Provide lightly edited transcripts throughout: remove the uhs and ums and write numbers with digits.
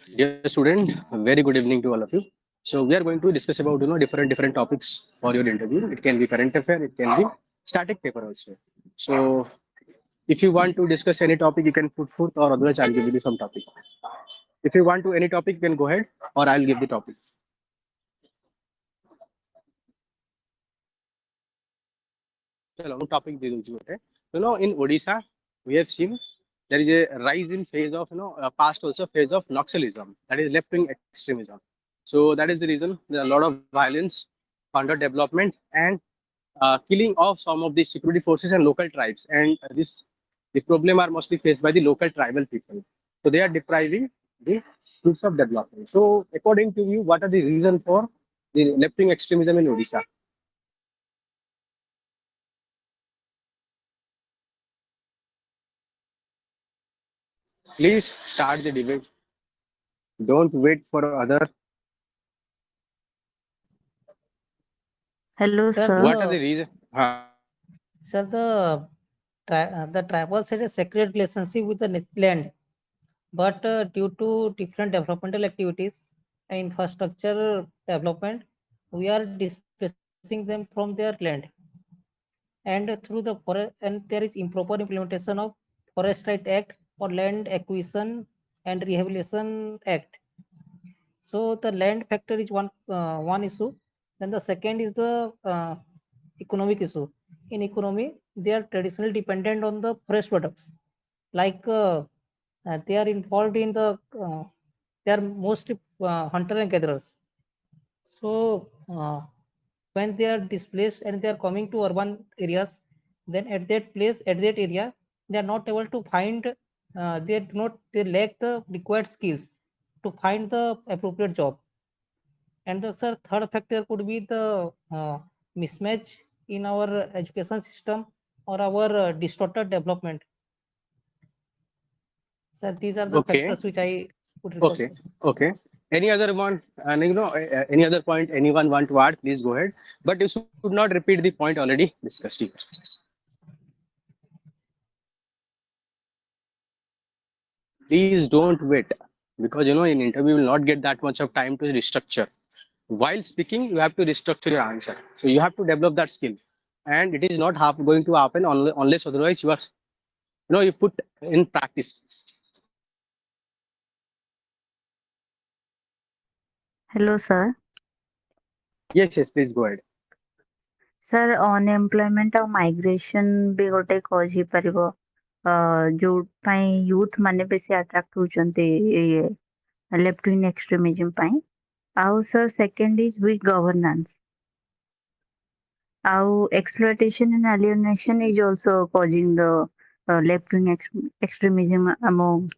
Dear student, very good evening to all of you. So we are going to discuss about different topics for your interview. It can be current affair, it can be static paper also. So if you want to discuss any topic, you can put forth, or otherwise I'll give you some topic. If you want to any topic, you can go ahead, or I'll give the topic. चलो हम topic दे दूँ है. In Odisha, we have seen there is a rise in phase of past also phase of Naxalism, that is left wing extremism. So that is the reason there are a lot of violence, underdevelopment, and killing of some of the security forces and local tribes. And the problem are mostly faced by the local tribal people. So they are depriving the fruits of development. So according to you, what are the reason for the left wing extremism in Odisha? Please start the debate. Don't wait for other. Hello, Sir, sir. What are the reason? Sir, the tribals had a sacred relationship with the land, but due to different developmental activities and infrastructure development, we are displacing them from their land. And through the forest, and there is improper implementation of Forest Right Act or Land Acquisition and Rehabilitation Act. So the land factor is one issue. Then the second is the economic issue. In economy, they are traditionally dependent on the forest products, like they are involved in they are mostly hunter and gatherers. So when they are displaced and they are coming to urban areas, then at that place, at that area, they are not able to find. They lack the required skills to find the appropriate job. And the third factor could be the mismatch in our education system or our distorted development. So these are the Okay. factors which I would recall. Okay. Okay. Any other one? And any other point anyone want to add? Please go ahead. But you should not repeat the point already discussed here. Please don't wait, because in interview you will not get that much of time to restructure. While speaking, you have to restructure your answer. So you have to develop that skill, and it is not going to happen unless otherwise you put in practice. Hello, sir. Yes, please go ahead. Sir, unemployment ଆଉ migration ବି ଗୋଟେ cause ହେଇପାରିବ ଯୋଉପାଇଁ youth ମାନେ ବେଶୀ attract ହଉଛନ୍ତି ଇଏ left wing extremism ପାଇଁ। ଆଉ sir, second is weak governance. ଆଉ exploitation and alienation is also causing the left wing extremism among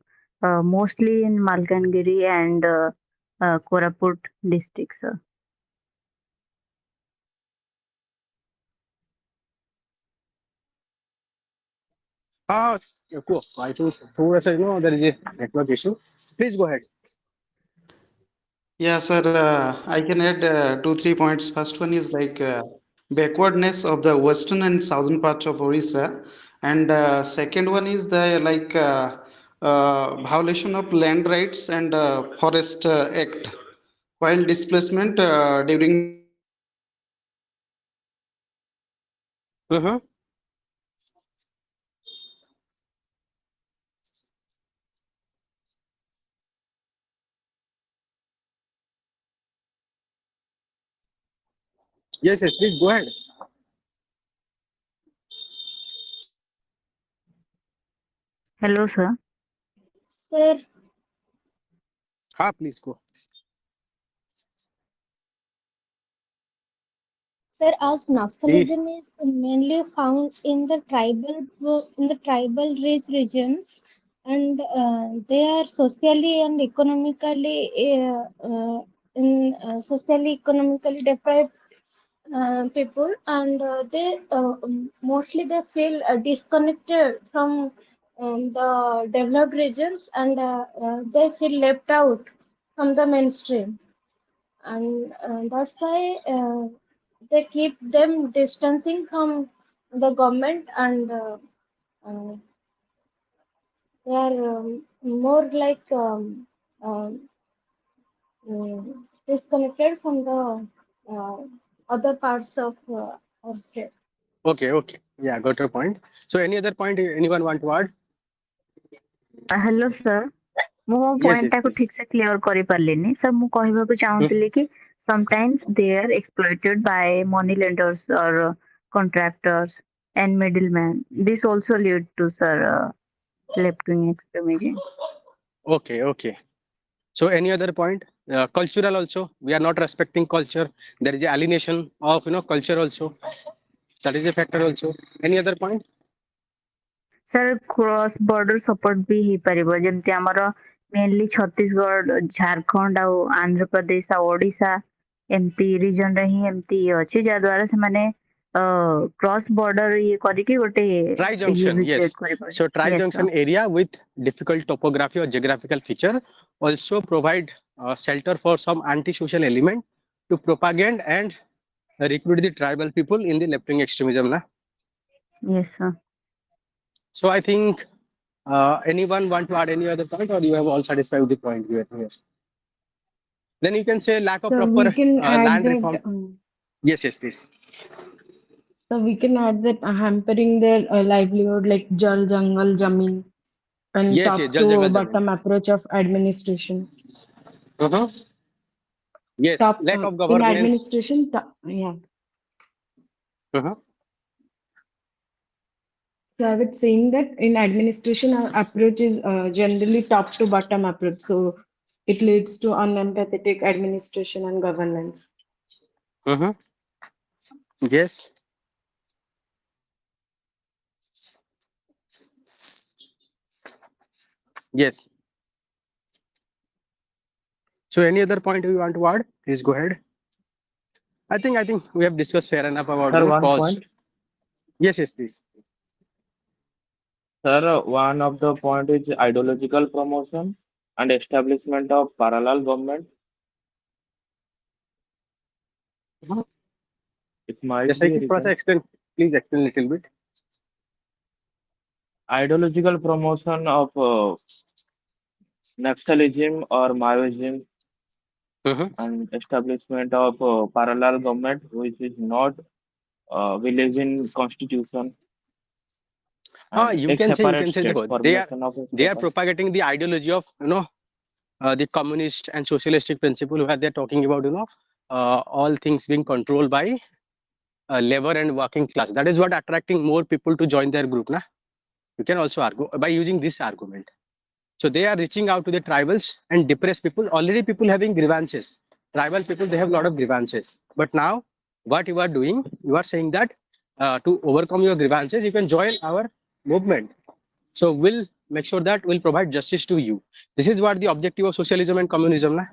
mostly in Malkangiri and Koraput districts, sir. Cool. I think there is a network issue. Please go ahead. Yeah, sir, I can add 2-3 points. First one is like backwardness of the western and southern parts of Orissa, and second one is the violation of land rights and Forest Act, while displacement during the Mm-hmm. Yes, please go ahead. Hello, sir. Sir, Please go. sir, as Naxalism is mainly found in the tribal rich regions, and they are socially and economically socially economically deprived people, and they mostly they feel disconnected from the developed regions, and they feel left out from the mainstream, and that's why they keep them distancing from the government, and uh, they are more like disconnected from the other parts of our state. Okay. Yeah, got your point. So any other point anyone want to add? Hello sir ମୁଁ ମୋ Yes, point yes, ଟାକୁ please. ଠିକ ସେ clear କରିପାରିଲିନି sir ମୁଁ କହିବାକୁ ଚାହୁଁଥିଲି କି sometimes they are exploited by money lenders or contractors and middlemen. This also lead to sir left wing extremism. Okay. So any other point? Cultural also. We are not respecting culture. There is a alienation of culture also. That is a factor also. Any other point? Sir cross border support ବି ହେଇପାରିବ ଯେମିତି ଆମର mainly Chhattisgarh Jharkhand ଆଉ ଆନ୍ଧ୍ରପ୍ରଦେଶ ଆଉ ଓଡିଶା ଏମିତି reason ରେ ହିଁ ଏମିତି ଇଏ ଅଛି ଯାହା ଦ୍ୱାରା ସେମାନେ କ୍ରସ୍ ବର୍ଡର ଇଏ କରିକି ଗୋଟେ Tri ଇଏ junction, yes. ଭିଜିଟ୍ କରିପାରିବେ. So tri Yes, junction sir. area with difficult topography or geographical feature also provide shelter for some anti-social element to propagate and recruit the tribal people in the left-wing extremism. Na? Yes, sir. So I think anyone want to add any other point, or you have all satisfied with the point here? Then you can say lack of So proper we can add land that. reform. Yes, please. So we can add that hampering their livelihood, like Jal Jangal Jameen, and Yes, top Jal to Jangal Jameen. bottom approach of administration. Uh-huh. Yes, Top lack of in governance. administration. Yeah. Uh-huh. So I was saying that in administration, our approach is generally top to bottom approach. So it leads to unempathetic administration and governance. Uh-huh. Yes. Yes. So any other point you want to add? Please go ahead. I think we have discussed fair enough about Sir, one cause. point. Yes, please. Sir, one of the point is ideological promotion and establishment of parallel government. It might Yes, I be can written. explain. Please explain a little bit. Ideological promotion of nationalism or Maoism Uh-huh. and establishment of parallel government which is not believe in constitution and You a can separate say state, they are formation of a they are separate. propagating the ideology of the communist and socialistic principle where they're talking about all things being controlled by labor and working class. That is what attracting more people to join their group. Na? You can also argue by using this argument. So they are reaching out to the tribals and depressed people. Already people having grievances. Tribal people, they have a lot of grievances. But now what you are doing, you are saying that to overcome your grievances, you can join our movement. So we'll make sure that we'll provide justice to you. This is what the objective of socialism and communism, na?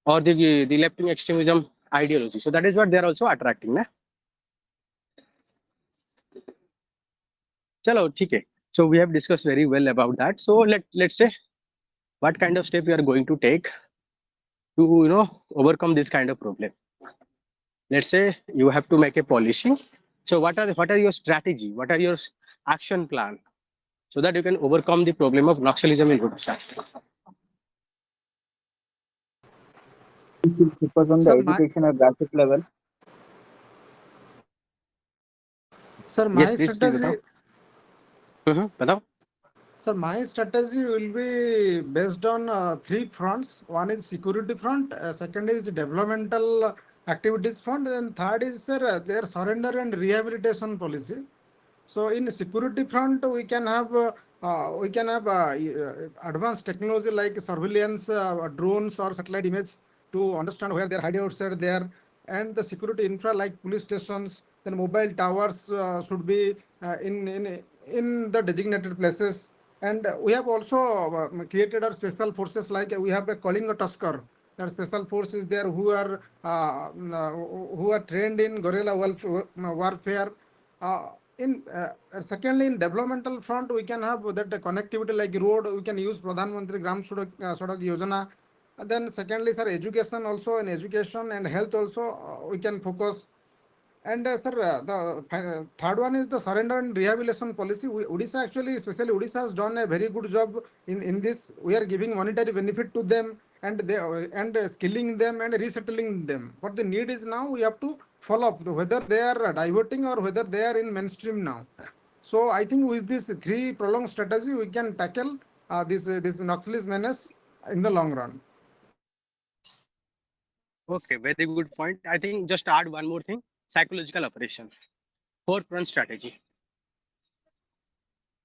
Or the left-wing extremism ideology. So that is what they are also attracting. Na? Chalo, okay. So we have discussed very well about that. So let's say what kind of step we are going to take to overcome this kind of problem. Let's say you have to make a policy. So what are your strategy? What are your action plan so that you can overcome the problem of Naxalism in Odisha? We should focus on the Sir, education at grassroots level. my Yes, please strategy, बताओ. sir, my strategy will be based on three fronts. One is security front, second is developmental activities front, and third is their surrender and rehabilitation policy. So in security front, we can have advanced technology like surveillance, drones or satellite image to understand where their hideouts are there, and the security infra like police stations, then mobile towers should be in the designated places. And we have also created our special forces like we have a calling a Tusker. That special force is there who are trained in guerrilla warfare. Secondly, in developmental front, we can have that connectivity like road. We can use Pradhan Mantri Gram Sadak Yojana. Then secondly, sir, education also in education and health also we can focus. And sir, the third one is the surrender and rehabilitation policy. Odisha actually, especially Odisha, has done a very good job in this. We are giving monetary benefit to them and skilling them and resettling them. What the need is now, we have to follow up whether they are diverting or whether they are in mainstream now. So I think with this three prolonged strategy, we can tackle this Naxalis menace in the long run. Okay, very good point. I think just add one more thing: psychological operation, four-pronged strategy.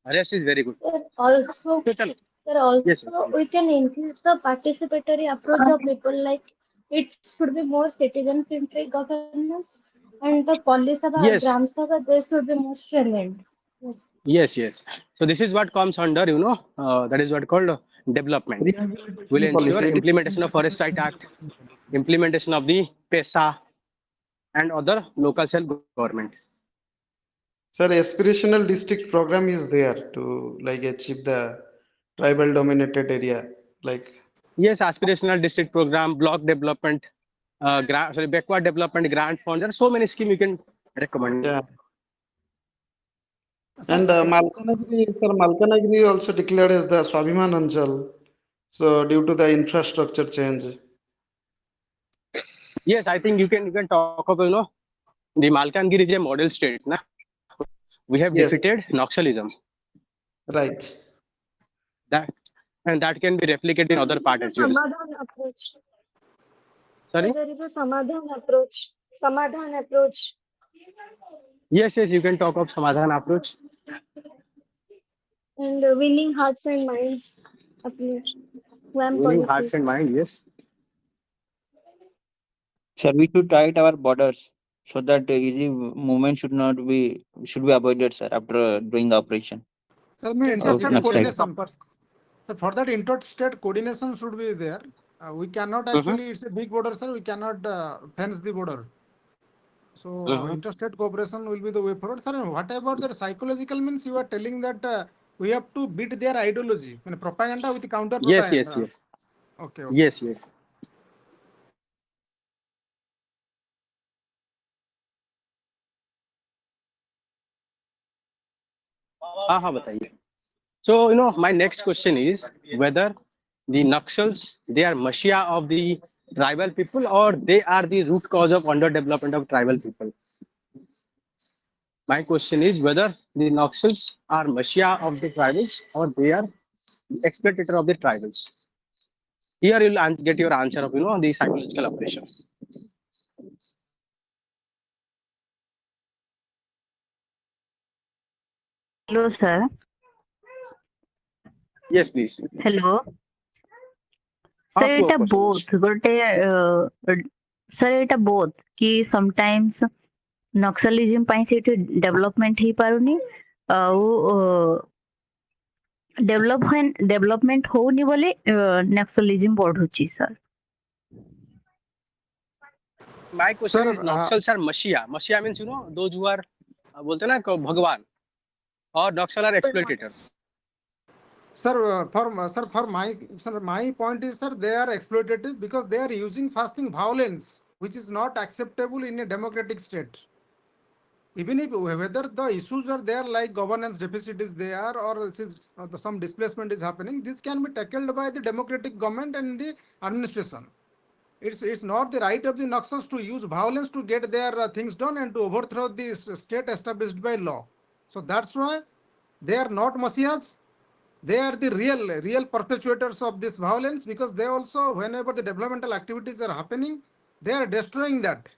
Rest is very good. Sir, also, So, chalo. sir, Yes, also yes. we can increase the participatory approach of people. Like it should be more citizen-centric governance, and the police Sabha, Yes, Gram Sabha, they should be more strengthened. Yes. yes, yes. So this is what comes under, that is what called development. Will Rehabilitation ensure policy. implementation of Forest Right Act, implementation of the PESA and other local self-government. Sir, aspirational district program is there to like achieve the tribal dominated area. Like Yes, aspirational district program, block development, backward development grant fund. There are so many schemes you can recommend. yeah. Sir, And Malkanagiri also declared as the Swabhiman Anchal. So due to the infrastructure change. Yes, I think you can talk about the Malkangiri is a model state. Na? We have Yes, defeated Naxalism. right. That and that can be replicated in other parts as well. Samadhan approach. Sorry. There is a Samadhan approach. Samadhan approach. Yes, yes, you can talk of Samadhan approach. And winning hearts and minds approach. WAM Winning policy. hearts and mind. Yes. Sir, we should tight our borders so that easy movement should be avoided, sir, after doing the operation. Sir, may So interstate next time. coordination. So for that interstate coordination should be there. We cannot actually, it's a big border, sir. We cannot fence the border. So interstate cooperation will be the way forward. Sir, what about the psychological means? You are telling that we have to beat their ideology, I mean, propaganda with counter Yes, propaganda. yes, yes. Okay, okay. Yes, yes. हाँ बताइए. So my next question is whether the Naxals they are mafia of the tribal people or they are the root cause of underdevelopment of tribal people. My question is whether the Naxals are mafia of the tribals or they are the exploitator of the tribals. Here you'll get your answer of the psychological operation. Hello, sir. Yes, please. Hello. Sir, Two এটা questions. both. ଗୋଟେ sir ଏଇଟା both କି sometimes ନକ୍ସଲିଜିମ ପାଇଁ ସେଇଠି development ହେଇପାରୁନି ଆଉ development ହଉନି ବୋଲି ନକ୍ସଲିଜିମ ବଢୁଛି sir. My question Sir, is Naxals are mafia. Mafia means those who are बोलते हैं ना भगवान और Naxal are exploitator. Sir, my point is, sir, they are exploitative because they are using fasting violence, which is not acceptable in a democratic state. Even if whether the issues are there, like governance deficit is there or some displacement is happening, this can be tackled by the democratic government and the administration. It's not the right of the Naxals to use violence to get their things done and to overthrow the state established by law. So that's why they are not messiahs. They are the real perpetuators of this violence because they also, whenever the developmental activities are happening, they are destroying that.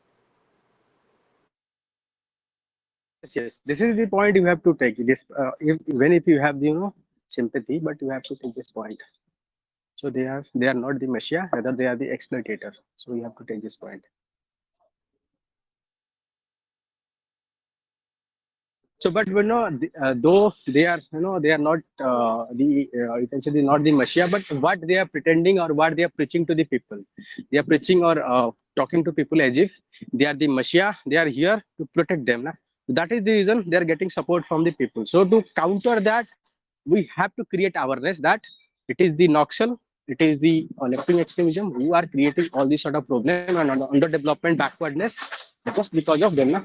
Yes, yes. This is the point you have to take. This even if you have the sympathy, but you have to take this point. So they are not the messiah, rather they are the exploitator. So you have to take this point. So, but though they are they are not you can say they are not the messiah, but what they are pretending or what they are preaching to the people, they are preaching or talking to people as if they are the messiah. They are here to protect them. Na? That is the reason they are getting support from the people. So to counter that, we have to create awareness that it is the Naxal, it is the left-wing extremism who are creating all these sort of problem and underdevelopment, backwardness just because of them. Na?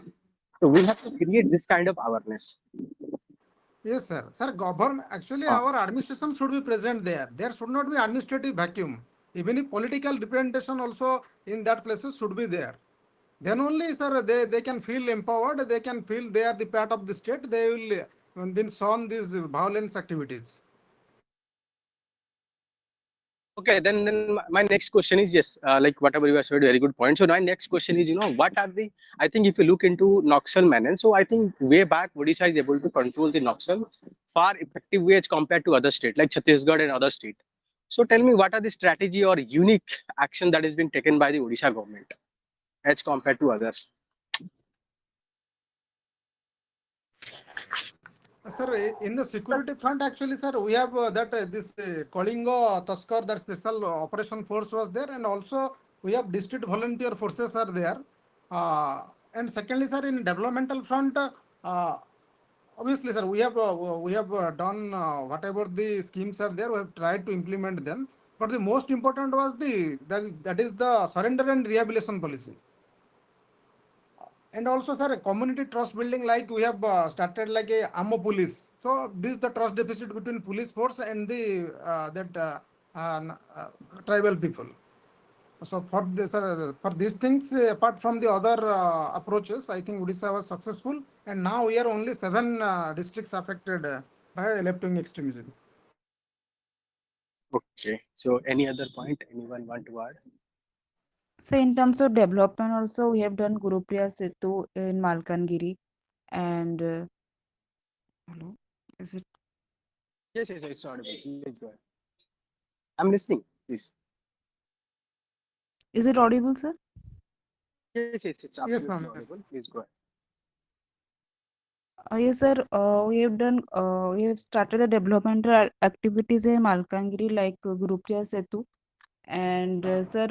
So we have to create this kind of awareness. Yes, sir. Sir, actually Ah. our administration should be present there. There should not be administrative vacuum. Even if political representation also in that places should be there. Then only, sir, they can feel empowered, they can feel they are the part of the state, they will then shun these violence activities. Okay, then my next question is, yes, like whatever you have said, very good point. So my next question is, what are the, I think if you look into Naxal menace, so I think way back Odisha is able to control the Naxal far effective way as compared to other states like Chhattisgarh and other states. So tell me, what are the strategy or unique action that has been taken by the Odisha government as compared to others? Sir, in the security front, actually, sir, we have this Kalinga Taskar, that special operation force was there, and also we have district volunteer forces are there. And secondly, sir, in developmental front, obviously, sir, we have done whatever the schemes are there. We have tried to implement them. But the most important was that is the surrender and rehabilitation policy. And also, sir, community trust building, like we have started like a ammo police. So this is the trust deficit between police force and the tribal people. So for this, for these things, apart from the other approaches, I think Odisha was successful, and now we are only 7 districts affected by left-wing extremism. Okay, so any other point anyone want to add? So in terms of development also, we have done Gurupriya Setu in Malkangiri and hello, is it? Yes, it's audible. Please go ahead. I'm listening, please. Is it audible, sir? Yes, it's Yes, absolutely ma'am. audible. Please go ahead. Yes, sir. We have done. We have started the developmental activities in Malkangiri like Gurupriya Setu, and sir,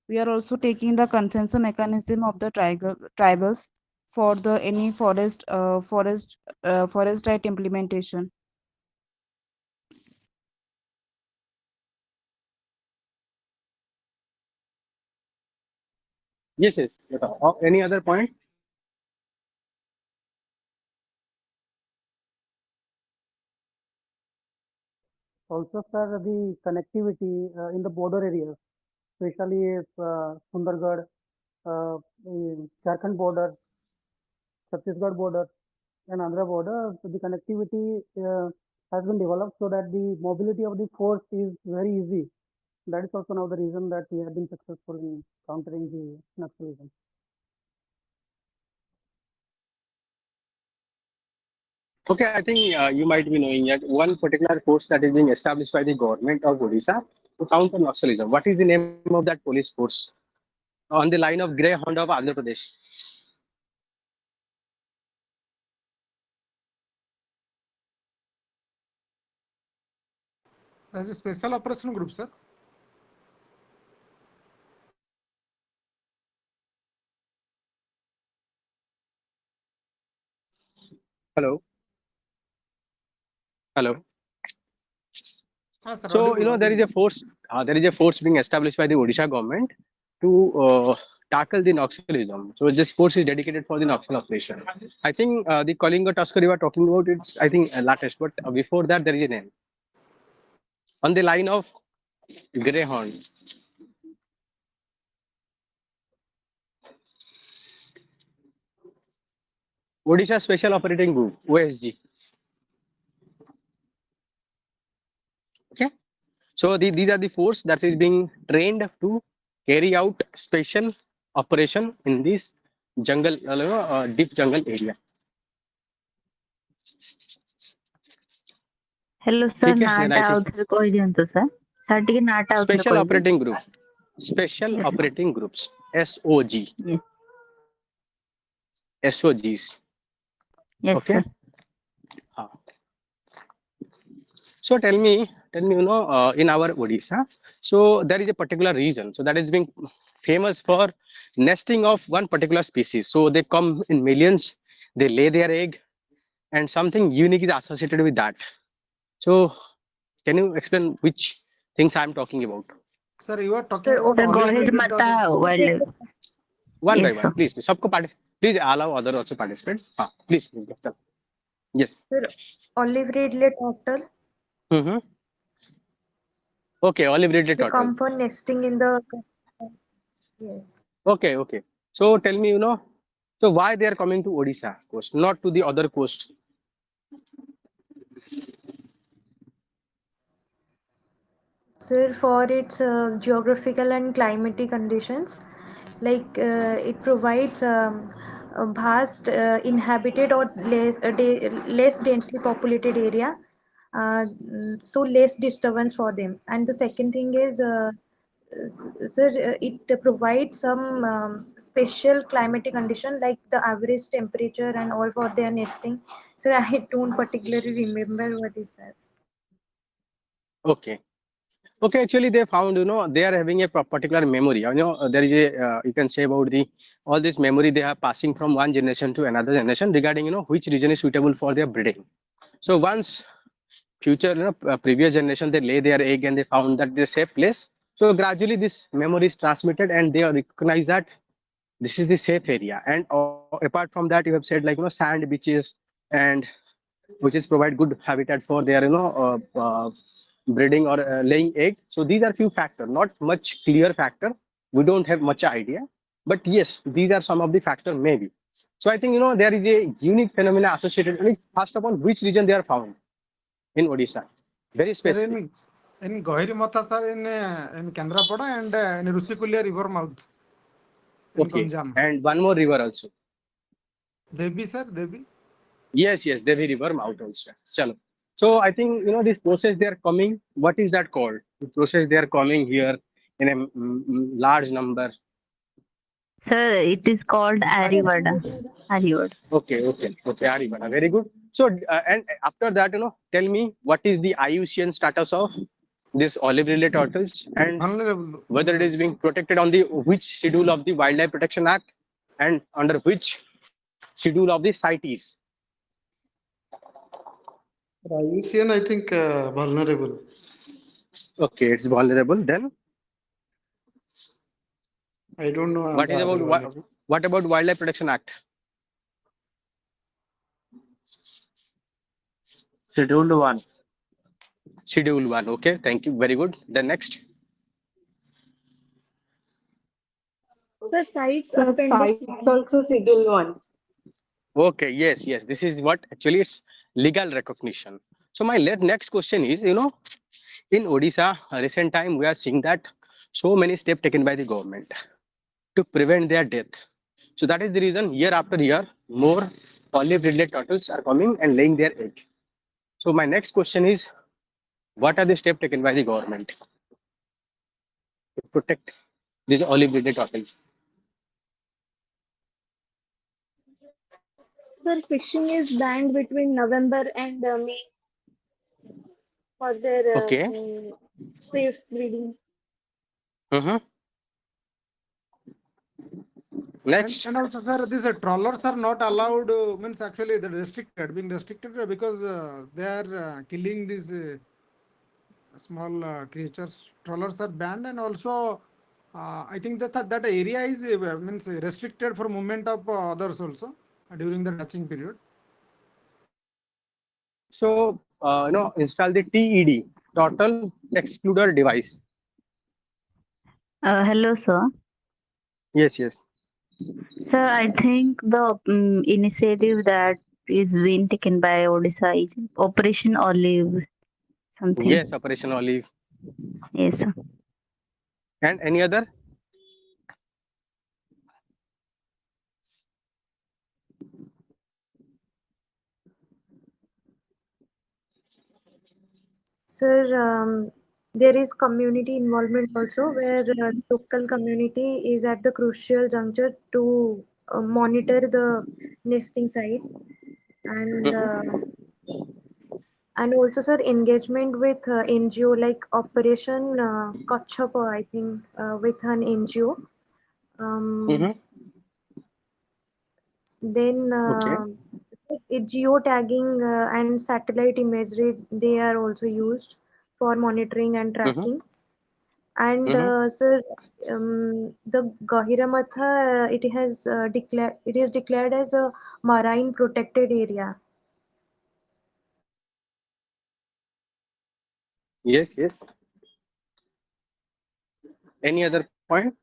we are also taking the consensus mechanism of the tribals for the any forest right implementation. Yes. Any other point? Also, sir, the connectivity in the border areas, especially if Sundargarh, Jharkhand border, Chhattisgarh border, and Andhra border, so the connectivity has been developed so that the mobility of the force is very easy. That is also now the reason that we have been successful in countering the Naxalism. Okay, I think you might be knowing that one particular force that is being established by the government of Odisha to counter Naxalism. What is the name of that police force? On the line of Greyhound of Andhra Pradesh. As a special operation group, sir. Hello. Sir, So audible, there is a force. There is a force being established by the Odisha government to tackle the Naxalism. So this force is dedicated for the Naxal operation. I think the Kalinga Taskar you are talking about, it's I think latest, but before that there is a name on the line of Greyhound. Odisha Special Operating Group, OSG. Okay. So these are the force that is being trained to carry out special operation in this jungle, deep jungle area. Hello sir ठीक है, then NATA I think आउथरे कहि दियंतु sir sir टिके नाटा आउथरे Special कहि Operating Group, Special Yes. Operating Groups, SOG, Yes. SOGs. Yes Okay. sir. So tell me, in our Odisha, so there is a particular region, so that is being famous for nesting of one particular species. So they come in millions, they lay their egg, and something unique is associated with that. So can you explain which things I am talking about? Sir, you are talking Sir about the olive Gorhid lily Mata tortoise. wildlife. One by Yes, one, sir. please. सबको please allow other also participate. हाँ, please. Yes. Sir, olive ridley turtle. Mm-hmm. Okay, olive ridley They turtle. come for nesting in the. Yes. Okay, okay. So tell me, so why they are coming to Odisha coast, not to the other coast? Sir, for its geographical and climatic conditions, like it provides a vast inhabited or less densely populated area, so less disturbance for them. And the second thing is, sir, it provides some special climatic condition like the average temperature and all for their nesting. Sir, I don't particularly remember what is that. Okay. Okay, actually they found, they are having a particular memory. There is you can say about the all this memory they are passing from one generation to another generation regarding, which region is suitable for their breeding. So once future, previous generation, they lay their egg and they found that this safe place. So gradually this memory is transmitted and they recognize that this is the safe area. And apart from that, you have said like, sand beaches and which is provide good habitat for their, breeding or laying egg. So these are few factors, not much clear factor. We don't have much idea, but yes, these are some of the factor maybe. So I think, there is a unique phenomena associated. Like, first of all, which region they are found in Odisha? Very Sir, specific. in Gohiri Mata, sir, in Kendrapada and in Rusikulia River mouth in Okay, Ganjam. and one more river also. Devi, sir, Devi. Yes, yes, Devi river mouth also. Chalo. So I think, this process they are coming. What is that called? The process they are coming here in a large number. Sir, it is called Arivada. Arivada. Okay, okay, okay, Arivada. Very good. So, and after that, tell me what is the IUCN status of this olive ridley tortoise and Vulnerable. whether it is being protected on the which schedule of the Wildlife Protection Act and under which schedule of the CITES. IUCN, I think, vulnerable. Okay, it's vulnerable. Then I don't know. what is about what about Wildlife Protection Act? Scheduled 1. Schedule 1. Okay, thank you. Very good. Then next. Sir, sites The appendix. site also schedule 1. Okay, yes, yes. This is what actually it's legal recognition. So my next question is, in Odisha, recent time we are seeing that so many steps taken by the government to prevent their death. So that is the reason year after year more olive ridley turtles are coming and laying their egg. So my next question is, what are the steps taken by the government to protect these olive ridley turtles? Sir, fishing is banned between November and May for their Okay. safe breeding. Mm-hmm. Next. And also, sir, these trawlers are not allowed, means actually they're restricted, being restricted because they are killing these small creatures. Trawlers are banned, and also I think that area is means restricted for movement of others also during the hatching period. So, install the TED, Total Excluder Device. Hello, sir. Yes, yes. Sir, I think the initiative that is being taken by Odisha is Operation Olive something. Yes, Operation Olive. Yes, sir. And any other? Sir, there is community involvement also where local community is at the crucial juncture to monitor the nesting site and also sir engagement with NGO like Operation Kachapa, I think with an NGO. Um, Mm-hmm. then Okay. geotagging and satellite imagery they are also used for monitoring and Mm-hmm. tracking. And sir, the Gahiramatha, it is declared as a marine protected area. Yes, yes. Any other point?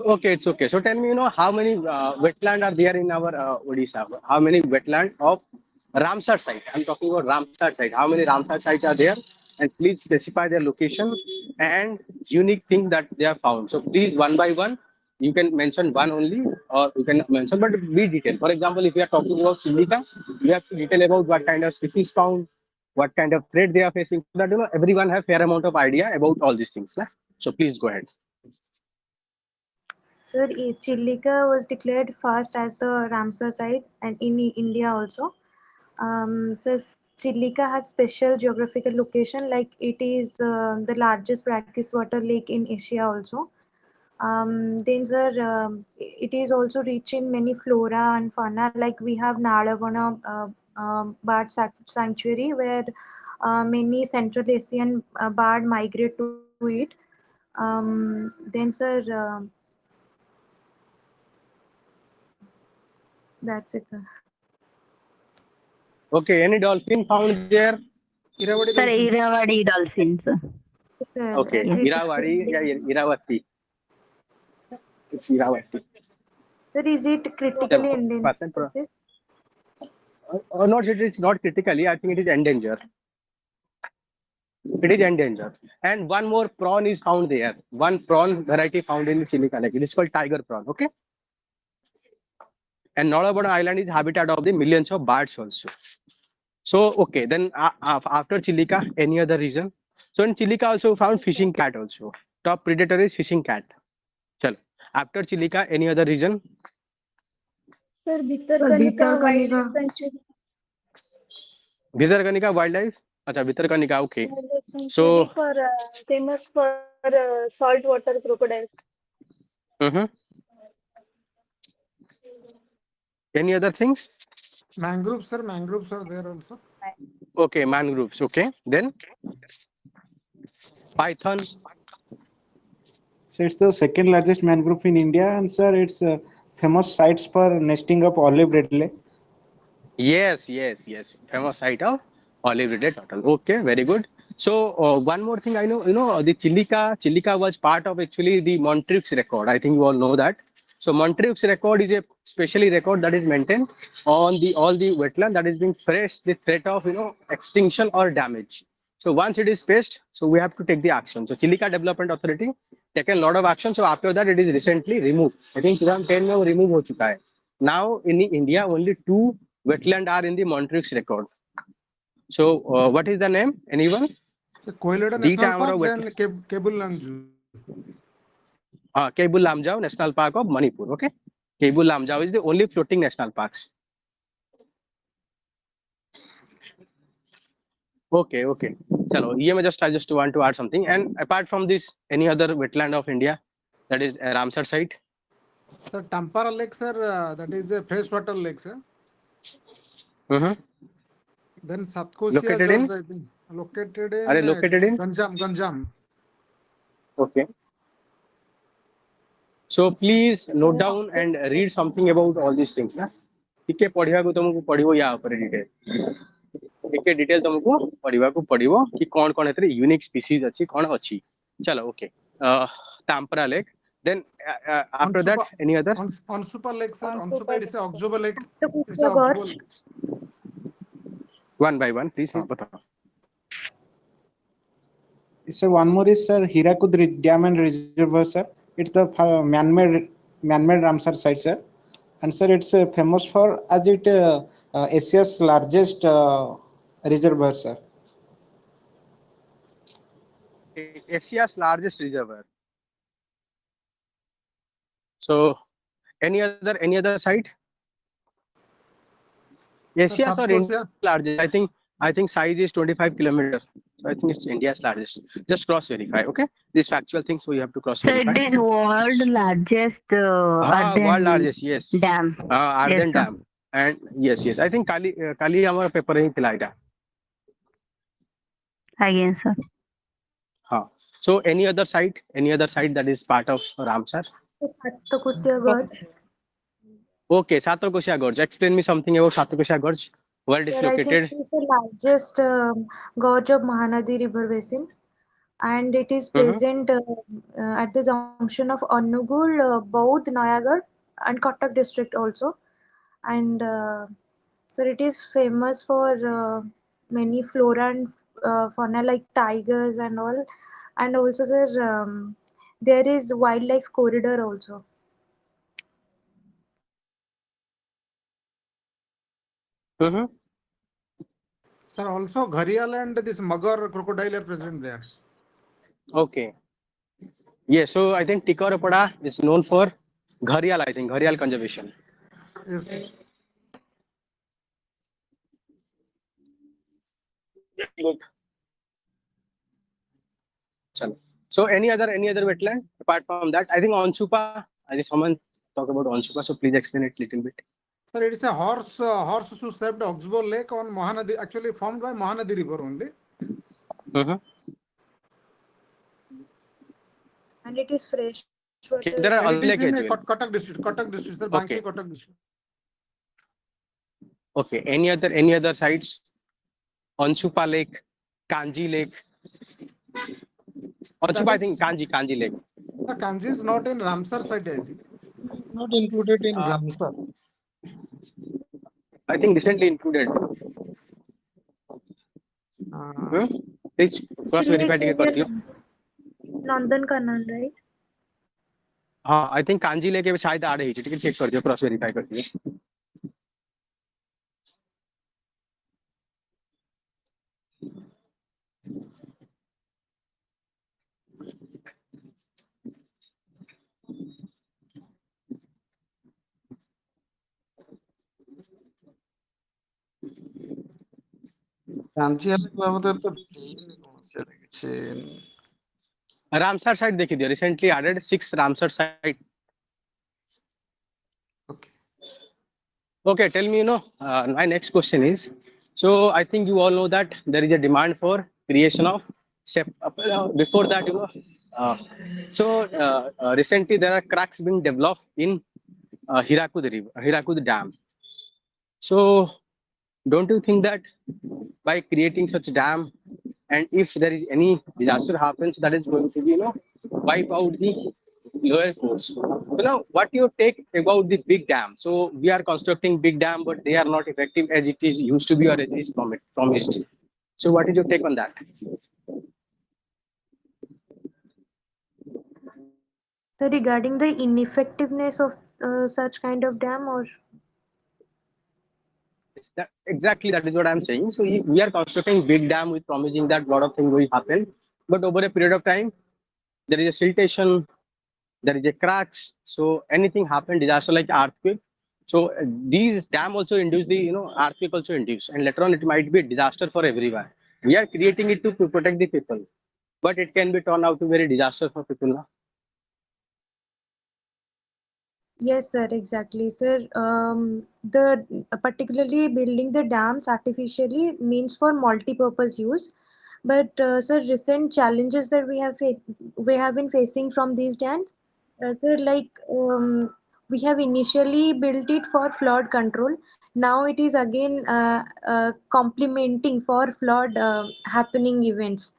Okay, it's okay. So tell me, how many wetland are there in our Odisha? How many wetland of Ramsar site? I'm talking about Ramsar site. How many Ramsar sites are there? And please specify their location and unique thing that they are found. So please, one by one, you can mention one only, or you can mention, but be detailed. For example, if you are talking about Chilika, you have to detail about what kind of species found, what kind of threat they are facing, so that everyone have fair amount of idea about all these things. Nah? So please go ahead. Sir, Chilika was declared first as the Ramsar site, and in India also. So Chilika has special geographical location, like it is the largest brackish water lake in Asia also. Then sir, it is also rich in many flora and fauna, like we have Nalagona bird sanctuary, where many Central Asian bird migrate to it. Then sir, that's it, sir. Okay, any dolphin found there? Irrawaddy Sir, dolphins. Irrawaddy dolphins. Sir, Okay, Yes. Irawadi, yeah, Iravati. It's Iravati. sir, is it critically Chalo, endangered pass and species? or not, it is not critically. I think it is endangered. It is endangered. And one more prawn is found there. One prawn variety found in the Chilika Lake. It is called tiger prawn. Okay. And Nolabona Island is habitat of the millions of birds also. So okay, then after Chilika, any other reason? So in Chilika also found fishing cat also. Top predator is fishing cat. Chalo. After Chilika, any other reason? Sir, Bhitarkanika. Wildlife Sanctuary. Bhitarkanika wildlife. Acha, Bhitarkanika, okay. Wildlife Sanctuary So, for famous for saltwater crocodiles. mhm. Any other things? Mangroves, sir. Mangroves are there also. Okay, mangroves. Okay, then python. So it's the second largest mangrove in India, and sir, it's famous sites for nesting of olive redle. Yes, yes, yes. Famous site of olive red turtle. Okay, very good. So one more thing I know, the Chilika was part of actually the Montreux record. I think you all know that. So Montreux record is a specially record that is maintained on the all the wetland that is being faced the threat of extinction or damage. So once it is faced, so we have to take the action. So Chilika Development Authority taken a lot of action. So after that, it is recently removed. I think 2010 में वो remove हो चुका है. Now in India, only two wetland are in the Montreux record. So what is the name? Anyone? So Koilada The National tower Park, of then Cable Lamju. Kebul Lamjao National Park of Manipur. Okay, Kebul Lamjao is the only floating national parks. Okay, okay. Chalo, I just want to add something. And apart from this, any other wetland of India that is a Ramsar site? Sir, Tampara Lake, sir, that is a freshwater lake, sir. Mm-hmm. Then Satkosia Located in? George, I think. Located in Are they located in? Ganjam. Okay. So please note down and read something about all these things. ना ठीक पढ़ा तुमको पढ़ो या detail ଟିକେ detail ତମକୁ ପଢିବାକୁ ପଡିବ କି କଣ ଏଥିରେ ୟୁନିକ୍ ସ୍ପିସିଜ ଅଛି କଣ ଅଛି ଚलो okay Tampara lake then after that any other Onsupa Lake, sir. Onsupa, it is a Oxbow Lake. It's a Gorge. Oxbow. one by one please बताओ. Sir, one more is sir Hirakud Dam and Reservoir, sir. It's the man-made Ramsar site, sir. And sir, it's famous for as it Asia's largest reservoir, sir. Asia's largest reservoir. So any other site? Asia's or Satkosia. India's largest? I think size is 25 kilometers. So I think it's India's largest. Just cross verify, okay? These factual things, so you have to cross So verify. it is world largest World earthen largest, yes. dam. Yes, Arden sir. Dam. And yes. I think Kali our paper ହିଁ ଥିଲା ଏଇଟା. Again, sir. So any other site that is part of Ramsar? Satkosia Gorge. Okay, Satokosia Gorge. Explain me something about Satokosia Gorge. Where it is Sir, I think located? it is the largest gorge of Mahanadi River Basin, and it is Mhm. present at the junction of Annugul, Baud, Nayagad, and Cuttack district also. And sir, it is famous for many flora and fauna like tigers and all. And also, sir, there is wildlife corridor also. Mhm. Sir, also Gharial and this Magar crocodile are present there. Okay. Yes, so I think Tikarapada is known for Gharial, I think, Gharial conservation. Yes, sir. Good. Chalo. So any other wetland apart from that? I think Onsupa. I think someone talk about Onsupa, so please explain it little bit. Sir, it is a horseshoe shaped oxbow lake on Mahanadi, actually formed by Mahanadi River only. Mhm. And it is fresh Okay, water. there are And other it is lake in as well. Cuttack district, sir, Okay. Banki Cuttack district. Okay. Any other sites? Onsupa Lake, Kanji Lake. That Onsupa, I is, think Kanji Lake. the Kanji is not in Ramsar side, I think. Not included in Uh, Ramsar. I think recently included. Uh, Please cross Still verify lake ଟିକେ is କରିଦିଅ. in Nandankanan, right? हाँ, I think kanji लेके भी शायद आ रही है, ठीक है, चेक कर दियो, क्रॉस वेरीफाई कर दियो. କାଞ୍ଜିଆଲ ବାବଦରେ ତ ଦେଇନି କୌଣସି ଆଡେ କିଛି। रामसर साइट देखी दियो, recently added 6 Ramsar site. Okay. Okay, tell me, my next question is, so I think you all know that there is a demand for creation of before that, recently there are cracks being developed in Hirakud Dam. So don't you think that by creating such dam, and if there is any disaster happens, that is going to be, wipe out the lower course. What you take about the big dam? So we are constructing big dam, but they are not effective as it is used to be or it is promised. So what is your take on that? So regarding the ineffectiveness of such kind of dam, or Exactly, that is what I'm saying. So we are constructing big dam with promising that a lot of things will happen, but over a period of time, there is a siltation, there is a cracks. So anything happen, disaster like earthquake. So these dam also induce the earthquake also induce, and later on it might be a disaster for everyone. We are creating it to protect the people, but it can be turned out to be very disaster for people now. yes, sir, exactly, sir. The particularly building the dams artificially means for multi-purpose use, but sir, recent challenges that we have been facing from these dams, sir, like we have initially built it for flood control. Now it is again complementing for flood happening events.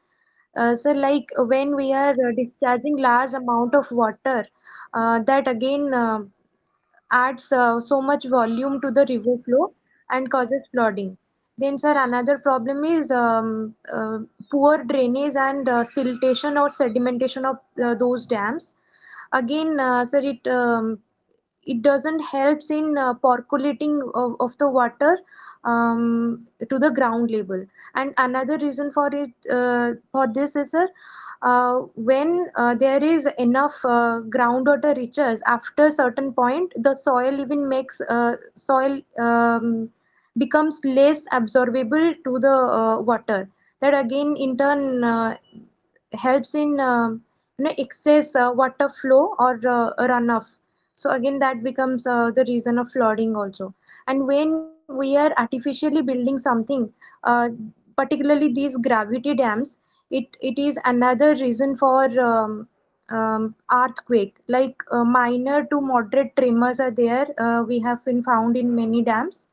So like when we are discharging large amount of water, that again adds so much volume to the river flow and causes flooding. Then, sir, another problem is poor drainage and siltation or sedimentation of those dams. Again, sir, it doesn't helps in percolating of the water to the ground level. And another reason for it for this is, sir, when there is enough groundwater reaches after certain point, the soil even makes soil becomes less absorbable to the water. that again in turn helps in excess water flow or runoff. So again that becomes the reason of flooding also. And when we are artificially building something, uh, particularly these gravity dams, it is another reason for earthquake. Like minor to moderate tremors are there, we have been found in many dams.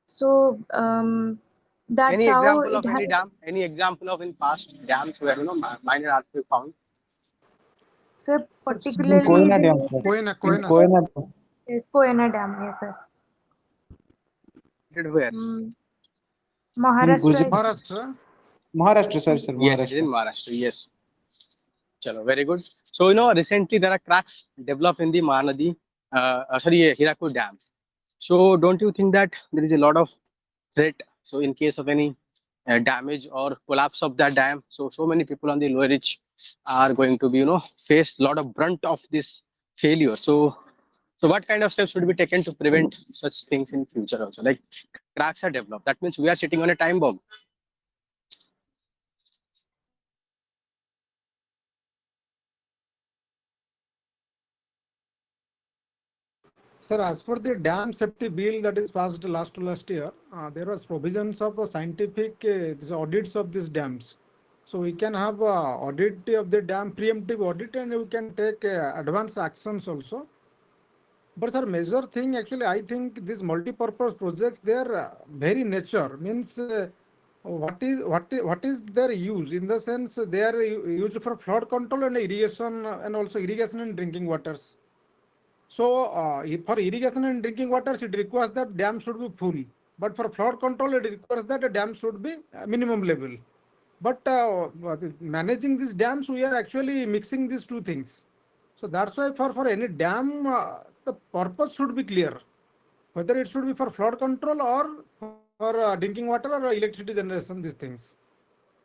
So that's Any how example it of any has. dam? Any example of in past dams where minor earthquake found? So Sir, In particularly Koyana Dam, the sir. In Koyana, sir. Koyana Dam. Koyana Dam, yes sir. Where? Mm, In Maharashtra, I Gujarat. think. Maharashtra. Maharashtra, sorry, sir. Yes, it is in Maharashtra. Maharashtra. Yes. Chalo, very good. So, recently there are cracks developed in the Mahanadi, Hirakud Dam. So, don't you think that there is a lot of threat? So, in case of any damage or collapse of that dam, so many people on the lower reach are going to be, face a lot of brunt of this failure. So, what kind of steps should be taken to prevent such things in future also? Like cracks are developed. That means we are sitting on a time bomb. Sir, as per the dam safety bill that is passed last year, there was provisions of scientific these audits of these dams. So we can have audit of the dam, preemptive audit, and we can take advanced actions also. But sir, major thing actually, I think these multi-purpose projects, their very nature means what is their use, in the sense they are used for flood control and irrigation, and also irrigation and drinking waters. So for irrigation and drinking waters, it requires that dam should be full. But for flood control, it requires that a dam should be minimum level. But managing these dams, we are actually mixing these two things. So that's why for any dam, the purpose should be clear. Whether it should be for flood control or for drinking water or electricity generation, these things.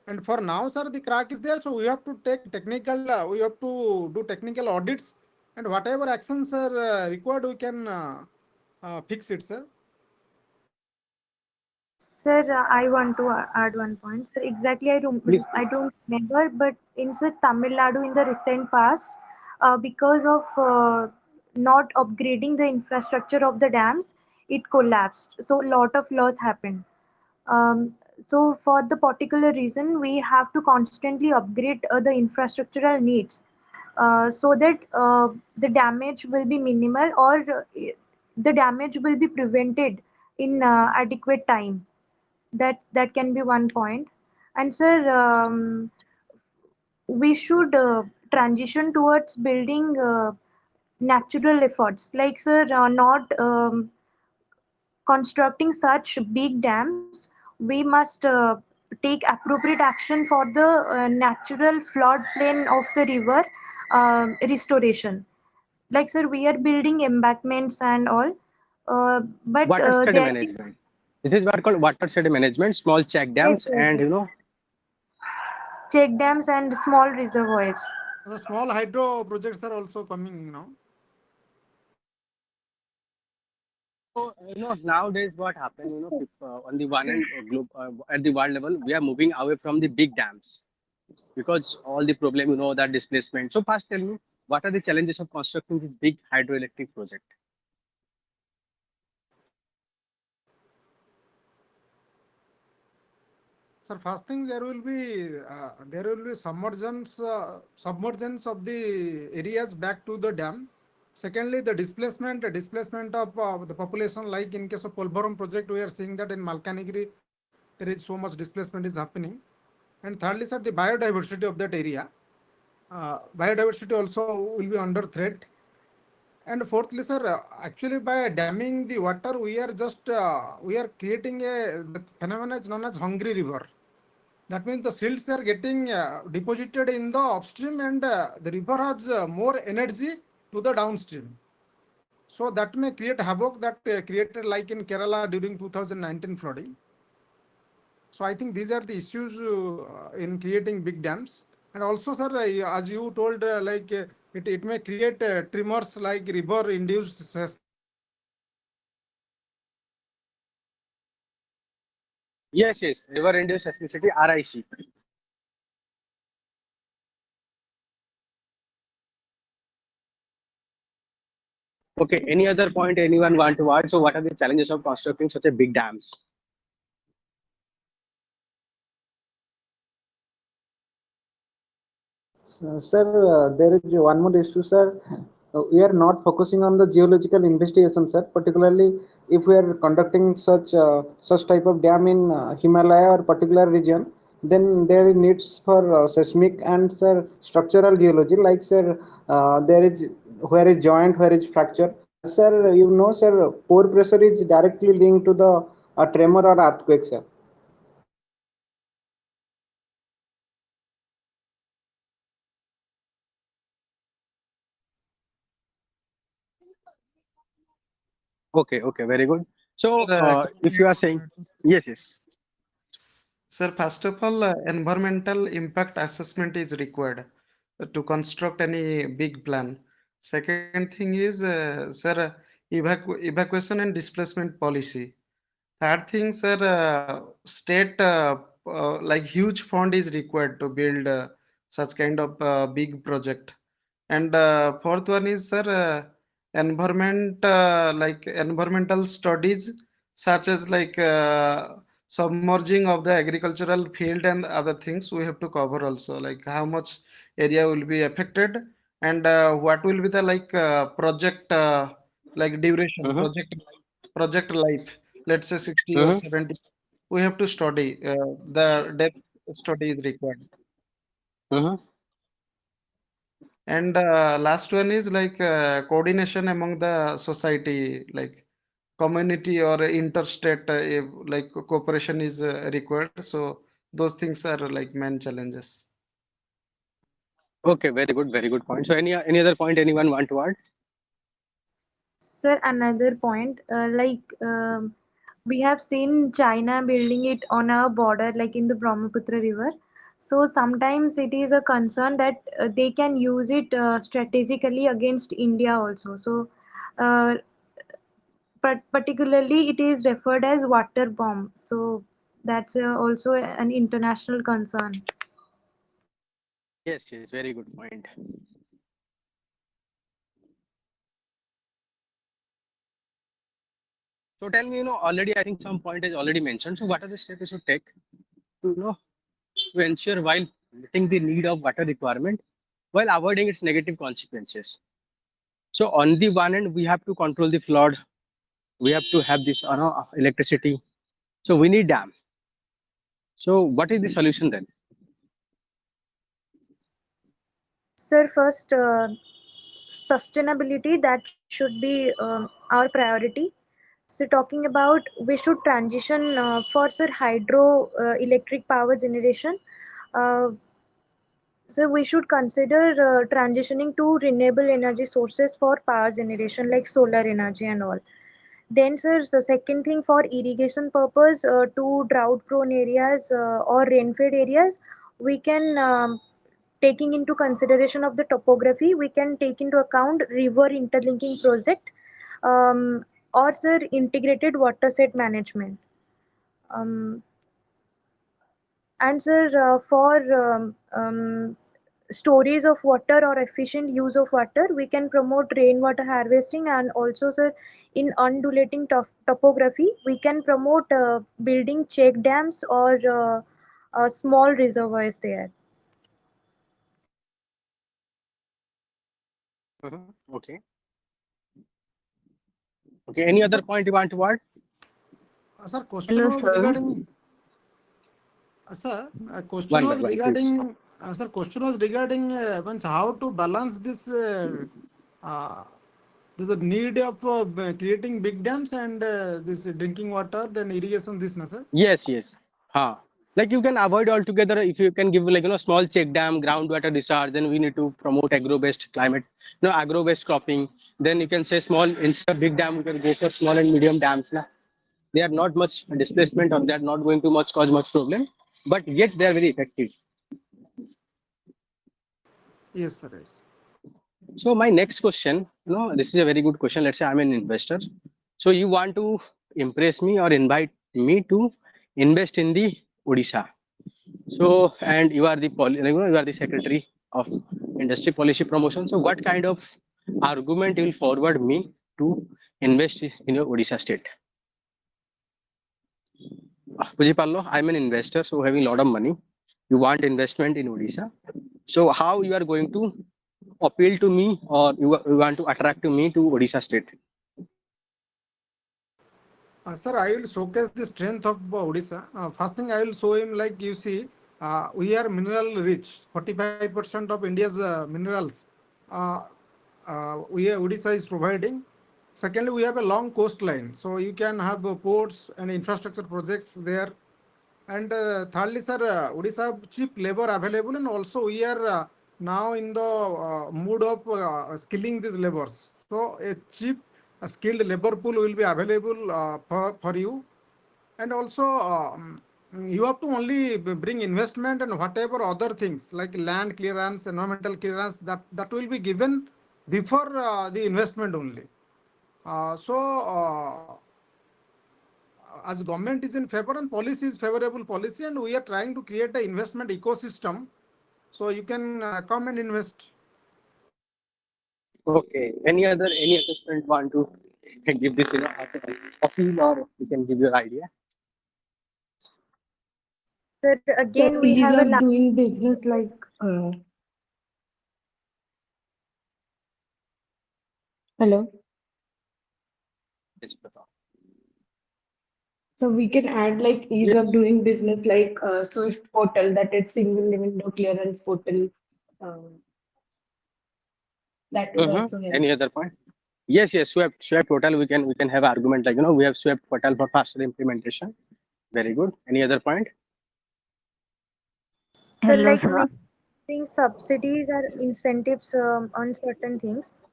And for now, sir, the crack is there. So we have to take technical, we have to do technical audits, and whatever actions are required, we can fix it, sir. Sir, I want to add one point. Sir, exactly, Please, I please. don't remember, but in Sir Tamil Nadu in the recent past, because of not upgrading the infrastructure of the dams, it collapsed. So a lot of loss happened. So for the particular reason, we have to constantly upgrade the infrastructural needs, so that the damage will be minimal, or the damage will be prevented in adequate time. That can be one point. And sir, we should transition towards building natural efforts, like sir, not constructing such big dams. We must take appropriate action for the natural floodplain of the river restoration. Like sir, we are building embankments and all, but Watershed there is management. This is what called watershed management, small check yes, dams, yes, and yes. Check dams and small reservoirs. The small hydro projects are also coming now. so nowadays what happened, on the one end, at the world level, we are moving away from the big dams because all the problem, that displacement. So first tell me, what are the challenges of constructing this big hydroelectric project? Sir, first thing, there will be submergence of the areas back to the dam. Secondly, the displacement of the population, like in case of Polvaram project, we are seeing that in Malkanagiri, there is so much displacement is happening. And thirdly, sir, the biodiversity of that area. Biodiversity also will be under threat. And fourthly, sir, actually by damming the water, we are creating the phenomenon is known as hungry river. That means the silts are getting deposited in the upstream, and the river has more energy to the downstream. So that may create havoc that created like in Kerala during 2019 flooding. So I think these are the issues in creating big dams. And also, sir, as you told, it may create tremors like river induced Yes, yes, river induced seismicity, RIC. Okay, any other point anyone want to add? So what are the challenges of constructing such a big dams? Sir, there is one more issue, sir. We are not focusing on the geological investigation, sir. Particularly, if we are conducting such type of dam in Himalaya or particular region, then there is needs for seismic and sir structural geology. Like sir, there is where is joint, where is fracture. As sir, you know, sir, pore pressure is directly linked to the tremor or earthquake, sir. Okay, okay, very good. So if you are saying, Sir, yes, yes. sir, first of all, environmental impact assessment is required to construct any big plan. Second thing is, sir, evacuation and displacement policy. Third thing, sir, state like huge fund is required to build such kind of big project. And fourth one is, sir, like environmental studies such as like submerging of the agricultural field and other things we have to cover also, like how much area will be affected and what will be the like project like duration, Mm-hmm, project life, let's say 60 or mm-hmm, 70. We have to study, the depth study is required. mm-hmm. And last one is like coordination among the society, like community or interstate, like cooperation is required. So those things are like main challenges. Okay, very good point. So any other point anyone want to add? Sir, another point, we have seen China building it on a border, like in the Brahmaputra River. So sometimes it is a concern that they can use it strategically against India also. So, uh, but particularly it is referred as water bomb. So that's also an international concern. Yes, yes, very good point. So tell me, already I think some point is already mentioned. So what are the steps you should take to, to ensure while meeting the need of water requirement while avoiding its negative consequences? So on the one hand, we have to control the flood. We have to have this, electricity. So we need dam. So what is the solution then? Sir, first, sustainability that should be our priority. So talking about, we should transition for sir hydro electric power generation. Uh, so we should consider transitioning to renewable energy sources for power generation like solar energy and all. Then sir, the second thing for irrigation purpose to drought prone areas or rain-fed areas, we can taking into consideration of the topography, we can take into account river interlinking project, or sir integrated water set management. Um, and sir, for storage of water or efficient use of water, we can promote rainwater harvesting, and also sir, in undulating topography, we can promote building check dams or small reservoirs there. Mhm. Okay. Okay. Any other Sir, point you want to add? sir, question Hello, was sir. regarding, sir, One by one, please. question was regarding means how to balance uh, this need of creating big dams and this drinking water, then irrigation, this, na, sir? Yes, yes. Huh. Like you can avoid altogether if you can give like small check dam, groundwater discharge. Then we need to promote agro-based climate, agro-based cropping. Then you can say small instead of big dam, you can go for small and medium dams. Na? They are not much displacement or they are not going to much cause much problem, but yet they are very effective. Yes, sir. Yes. So my next question, this is a very good question. Let's say I'm an investor. So you want to impress me or invite me to invest in the Odisha. So, and you are the you are the secretary of industry policy promotion. So, what kind of argument you will forward me to invest in your Odisha state? Pujipallo, I'm an investor, so having a lot of money. You want investment in Odisha. So, how you are going to appeal to me, or you want to attract to me to Odisha state? Sir, I will showcase the strength of Odisha. First thing I will show him, like you see, we are mineral rich. 45% of India's minerals Odisha is providing. Secondly, we have a long coastline, so you can have ports and infrastructure projects there. And thirdly, sir, Odisha have cheap labor available, and also we are now in the mood of skilling these labors. So a cheap skilled labor pool will be available for you. And also you have to only bring investment and whatever other things like land clearance, environmental clearance, that will be given before the investment only. As government is in favor and policy is favorable policy, and we are trying to create an investment ecosystem, so you can come and invest. Okay. Any other student want to give this appeal, or you can give your idea? Sir, So again, we ease have a of doing business like hello. Yes, Pratap. So we can add like ease Yes. of doing business like Swift portal, that is single window clearance portal. Um, that would also help. Any other point? Yes, yes. Swept portal. We can have argument like we have swept portal for faster implementation. Very good. Any other point? So, Hello, like we sir. think subsidies or incentives on certain things.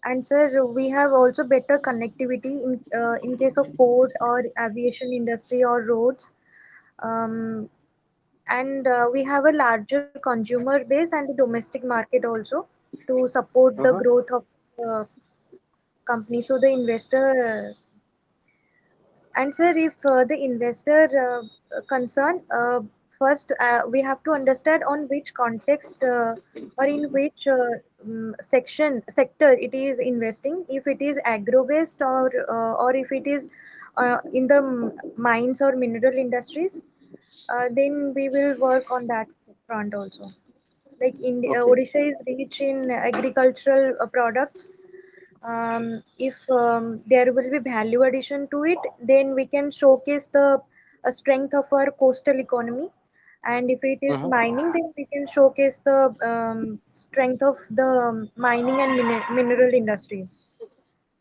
And sir, we have also better connectivity in case of port or aviation industry or roads. Um, and we have a larger consumer base and the domestic market also to support the growth of uh, company. So the investor and sir, if the investor concern, first we have to understand on which context or in which sector it is investing. If it is agro-based or if it is in the mines or mineral industries, then we will work on that front also. Like Okay. Odisha is rich in agricultural products. If there will be value addition to it, then we can showcase the strength of our coastal economy. And if it is mining, then we can showcase the strength of the mining and mineral industries.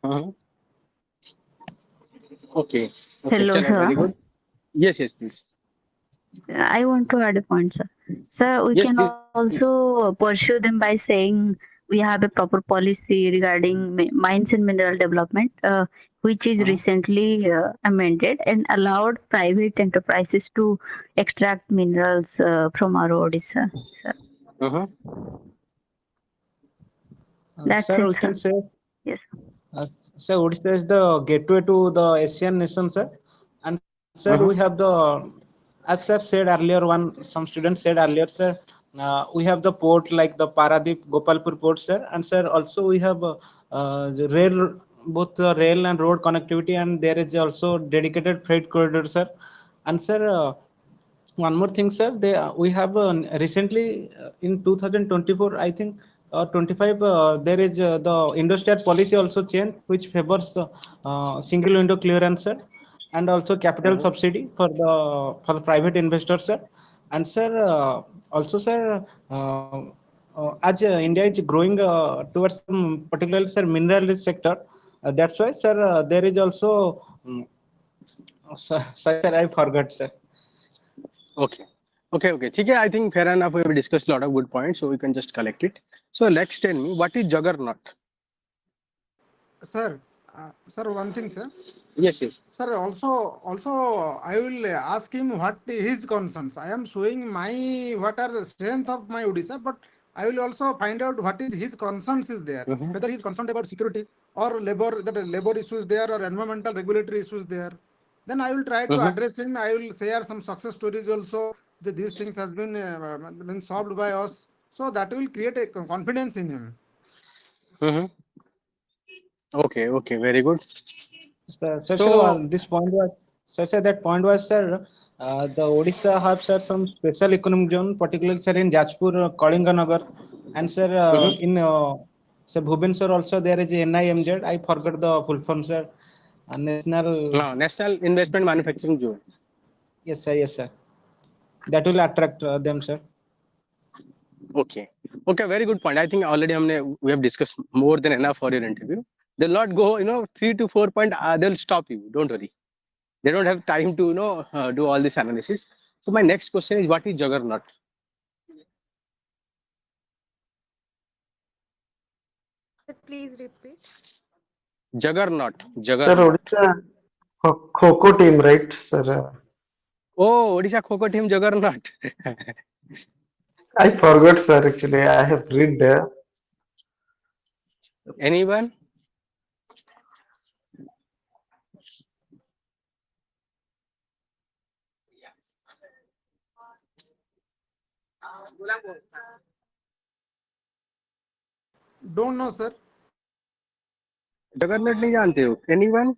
Okay. Okay. Hello, Chalo, sir. very good. Yes, yes, please. I want to add a point, sir. Sir, we Yes, can please. also pursue them by saying we have a proper policy regarding mines and mineral development, which is recently amended and allowed private enterprises to extract minerals from our Odisha. Sir. That's Sir, it, we can sir. say, Yes. sir, Odisha is the gateway to the Asian nation, sir. And sir, we have as sir said earlier, some students said earlier, sir, we have the port like the Paradip, Gopalpur port, sir. And sir, also we have the rail, both the rail and road connectivity, and there is also dedicated freight corridor, sir. And sir, one more thing, sir. We have recently in 2024, I think, 25. There is the industrial policy also changed, which favors single window clearance, sir, and also capital subsidy for the private investors, sir. And sir, also, sir, as India is growing towards some particularly, sir, mineral sector. That's why, sir, there is also. Sorry, sir, I forgot, sir. Okay. Okay, okay. ठीक है, I think fair enough. We have discussed a lot of good points, so we can just collect it. So let's tell me, what is juggernaut? Sir, one thing, sir. Yes, yes. Sir, also, I will ask him what his concerns. I am showing what are strength of my Odisha, but I will also find out what is his concerns is there. Whether he is concerned about security or labor, that labor issues there or environmental regulatory issues there. Then I will try to Mm-hmm. address him. I will share some success stories also, that these things has been solved by us. So that will create a confidence in him. Mm-hmm. Okay, very good. So, This point was, sir, that point was, sir, the Odisha have, sir, some special economic zone, particularly, sir, in Jajpur, Kalinga Nagar, and, sir, mm-hmm. in, sir, Bhubaneswar also there is a NIMZ. I forgot the full form, sir. National, No, National Investment Manufacturing Zone. yes, sir. That will attract them, sir. Okay, very good point. I think already we have discussed more than enough for your interview. They'll not go, 3 to 4 point. They'll stop you. Don't worry. They don't have time to, do all this analysis. So my next question is, what is juggernaut? Please repeat. Juggernaut. Sir, Odisha Kho team, right, sir? Oh, Odisha Kho team juggernaut. I forgot, sir. Actually, I have read there. Anyone? Don't know, sir. Jagannath नहीं जानते हो? Anyone?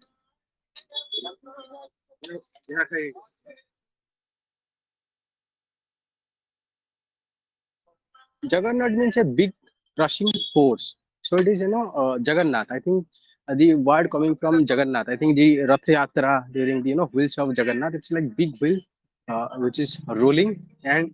Juggernaut means a big crushing force. So it is, Jagannath. I think the word coming from Jagannath. I think the Rath Yatra during the wheels of Jagannath. It's like big wheel, which is rolling and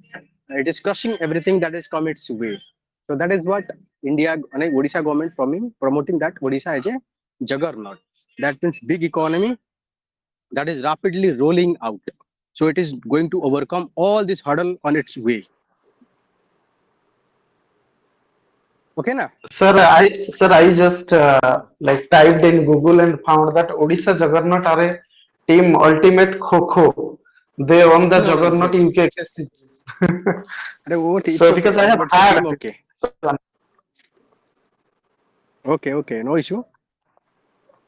it is crushing everything that has come its way. So that is what India, Odisha government promoting that Odisha as a juggernaut. That means big economy that is rapidly rolling out. So it is going to overcome all this hurdle on its way. Okay, na? Sir, I just like typed in Google and found that Odisha Juggernaut are a team ultimate Kho. They won the No, no, no. Juggernaut UKK season. It's So okay. because I have But the had team okay. Okay, no issue.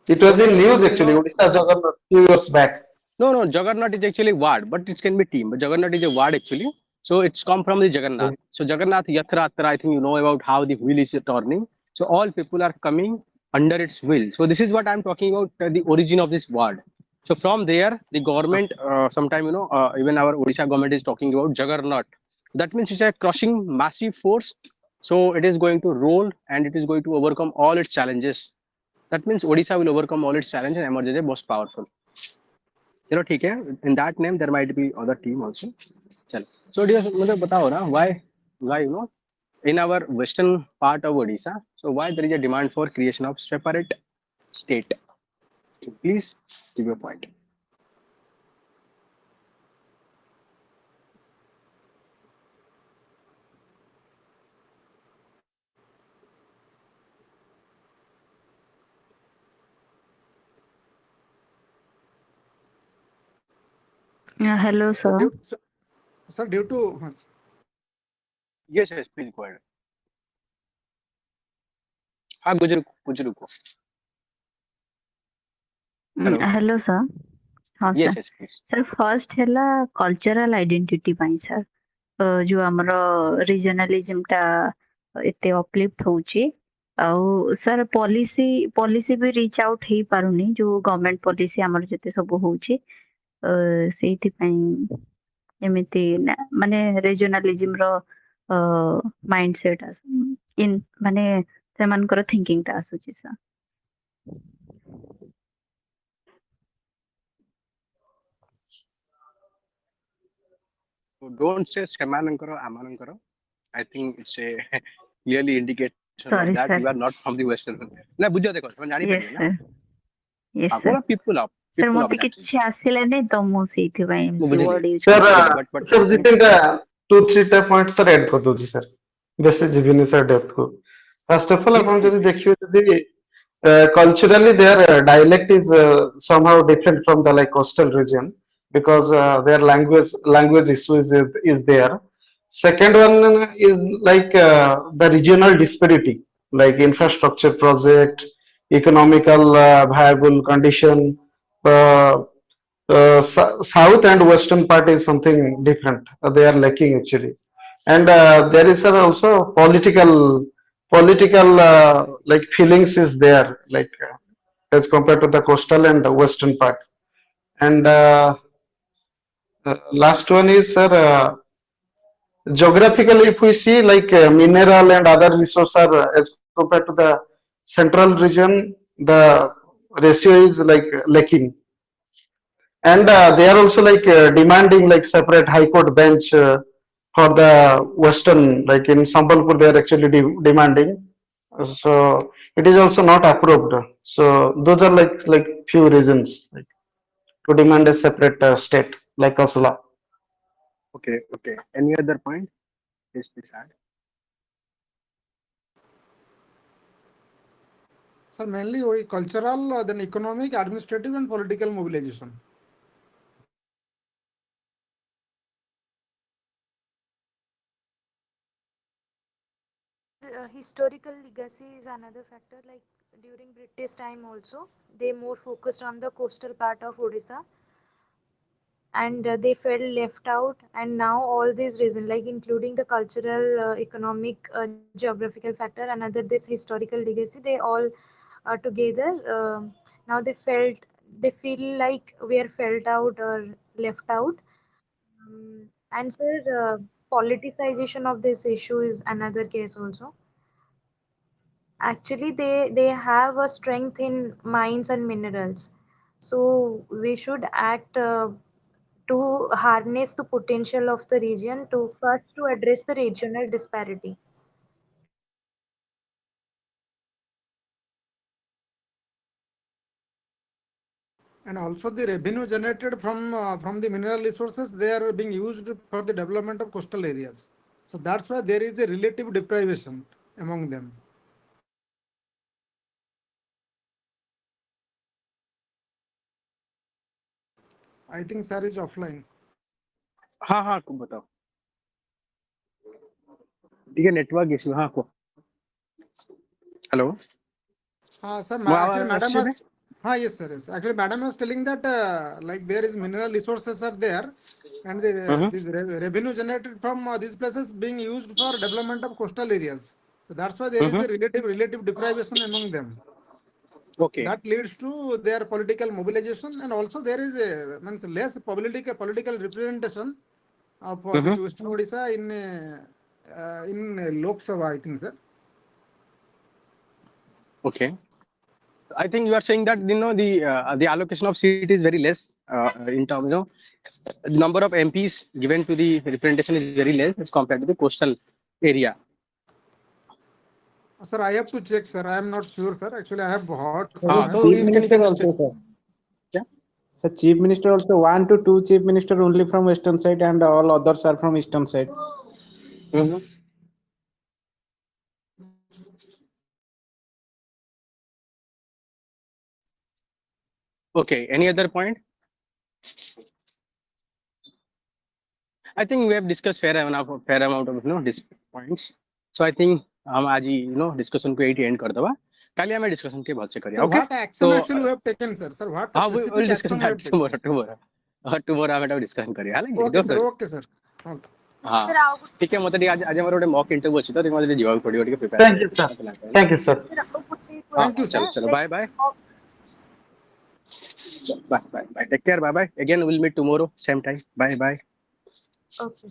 it was So in next news thing is, actually, Odisha Juggernaut few years back. no, Juggernaut is actually word, but it can be team. But Juggernaut is a word actually. So it's come from the Jagannath. So Jagannath Yatra, I think you know about how the wheel is turning. So all people are coming under its wheel. So this is what I'm talking about, the origin of this word. So from there, the government, sometime, even our Odisha government is talking about Juggernaut. That means it's a crushing massive force. So it is going to roll and it is going to overcome all its challenges. That means Odisha will overcome all its challenges and emerge as the most powerful. चलो ठीक है, in that name there might be other team also. चलो, so dear, मुझे बताओ ना, why in our western part of Odisha, so why there is a demand for creation of separate state? Please give your point. Hello, Sir, sir. due to Yes, please go ahead. हाँ, कुछ रुको. Hello. Hello, sir. हाँ, sir. Yes, please. Sir, first ହେଲା cultural identity ପାଇଁ sir. जो ଆମର regionalism ଟା ଏତେ uplift ହଉଛି, ଆଉ sir policy ବି reach out ହେଇ ପାରୁନି, ଯୋଉ government policy ଆମର ଯେତେ ସବୁ ହଉଛି, ସେଇଥିପାଇଁ ଏମିତି ମାନେ regionalism ର mindset ମାନେ ସେମାନଙ୍କର thinking ଟା ଆସୁଛି sir. So don't say ସେମାନଙ୍କର ଆମମାନଙ୍କର. I think it's a clearly indication Sorry, of that sir. you are not from the western. ନା ବୁଝ ଦେଖ, ସେମାନେ Yes, ଜାଣିପାରିବେ ନା. sir. Yes, sir. ଆପଣ people of Sir, that ମତେ କିଛି ଆସିଲାନି ତ ମୁଁ ସେଇଥିପାଇଁ ମୁଁ ଏମିତି word ବୁଝିଲି. use Sir, କରିଦେଲି. but sir, this is the 2-3 points sir add କରିଦଉଛି sir. ବେଶୀ ଯିବିନି sir depth କୁ. First of all, ଆପଣ ଯଦି ଦେଖିବେ ଯଦି culturally their dialect is somehow different from the like coastal region because their language issue is there. Second one is like the regional disparity, like infrastructure project, economical viable condition, South and western part is something different. They are lacking actually, and there is also political like feelings is there, like as compared to the coastal and the western part. And last one is sir. Geographically, if we see like mineral and other resources are as compared to the central region, the ratio is like lacking, and they are also like demanding like separate high court bench for the western, like in Sambalpur they are actually demanding. So it is also not approved. So those are like few reasons like to demand a separate state like Asla. Okay, okay. Any other point? Yes, please add. Sir, mainly cultural, then economic, administrative, and political mobilization. Historical legacy is another factor. Like during British time, also they more focused on the coastal part of Odisha, and they felt left out. And now all these reasons, like including the cultural, economic, geographical factor, another this historical legacy, they all together. Now they feel like we are felt out or left out. And sir, politicization of this issue is another case also. Actually, they have a strength in mines and minerals, so we should act to harness the potential of the region to first to address the regional disparity. And also the revenue generated from the mineral resources, they are being used for the development of coastal areas. So that's why there is a relative deprivation among them. I think sir is offline. हाँ हाँ को बताओ. ठीक है, network issue. हाँ को. Hello. Sir, वो actually, आवाज madam আসছে was. Yes, sir. Yes. Actually, madam was telling that like there is mineral resources are there, and this revenue generated from these places being used for development of coastal areas. So that's why there is a relative deprivation among them. Okay. That leads to their political mobilization, and also there is a means less political representation of this Western Odisha in Lok Sabha, I think, sir. Okay. I think you are saying that the allocation of seat is very less in terms of the number of MPs given to the representation is very less as compared to the coastal area. Sir, I have to check, sir. I am not sure, sir. Actually, I have heard So somewhere. Chief Minister also, sir. Yeah. So Chief Minister also 1 to 2 Chief Minister only from western side and all others are from eastern side. Okay. Any other point? I think we have discussed fair amount of points. So I think हम आज ही discussion को यही end कर दवा. काली हमें discussion के बाद से करिए. Sir, Okay. what action actually we have taken, sir? Sir, what हाँ, we specific will discuss action we have that taken? tomorrow हमें discussion करिए. हालांकि Okay, sir. Okay, sir. Okay. हाँ. ठीक है, मतलब आज आज हमारे मोक इंटरव्यू अच्छी था, तो मुझे जीवा थोड़ी थोड़ी prepare. Thank you, sir. Thank you, sir. Thank you, चलो sir. चलो bye bye. Bye bye bye. Take care. Bye bye. Again, we'll meet tomorrow same time. Bye bye. Okay.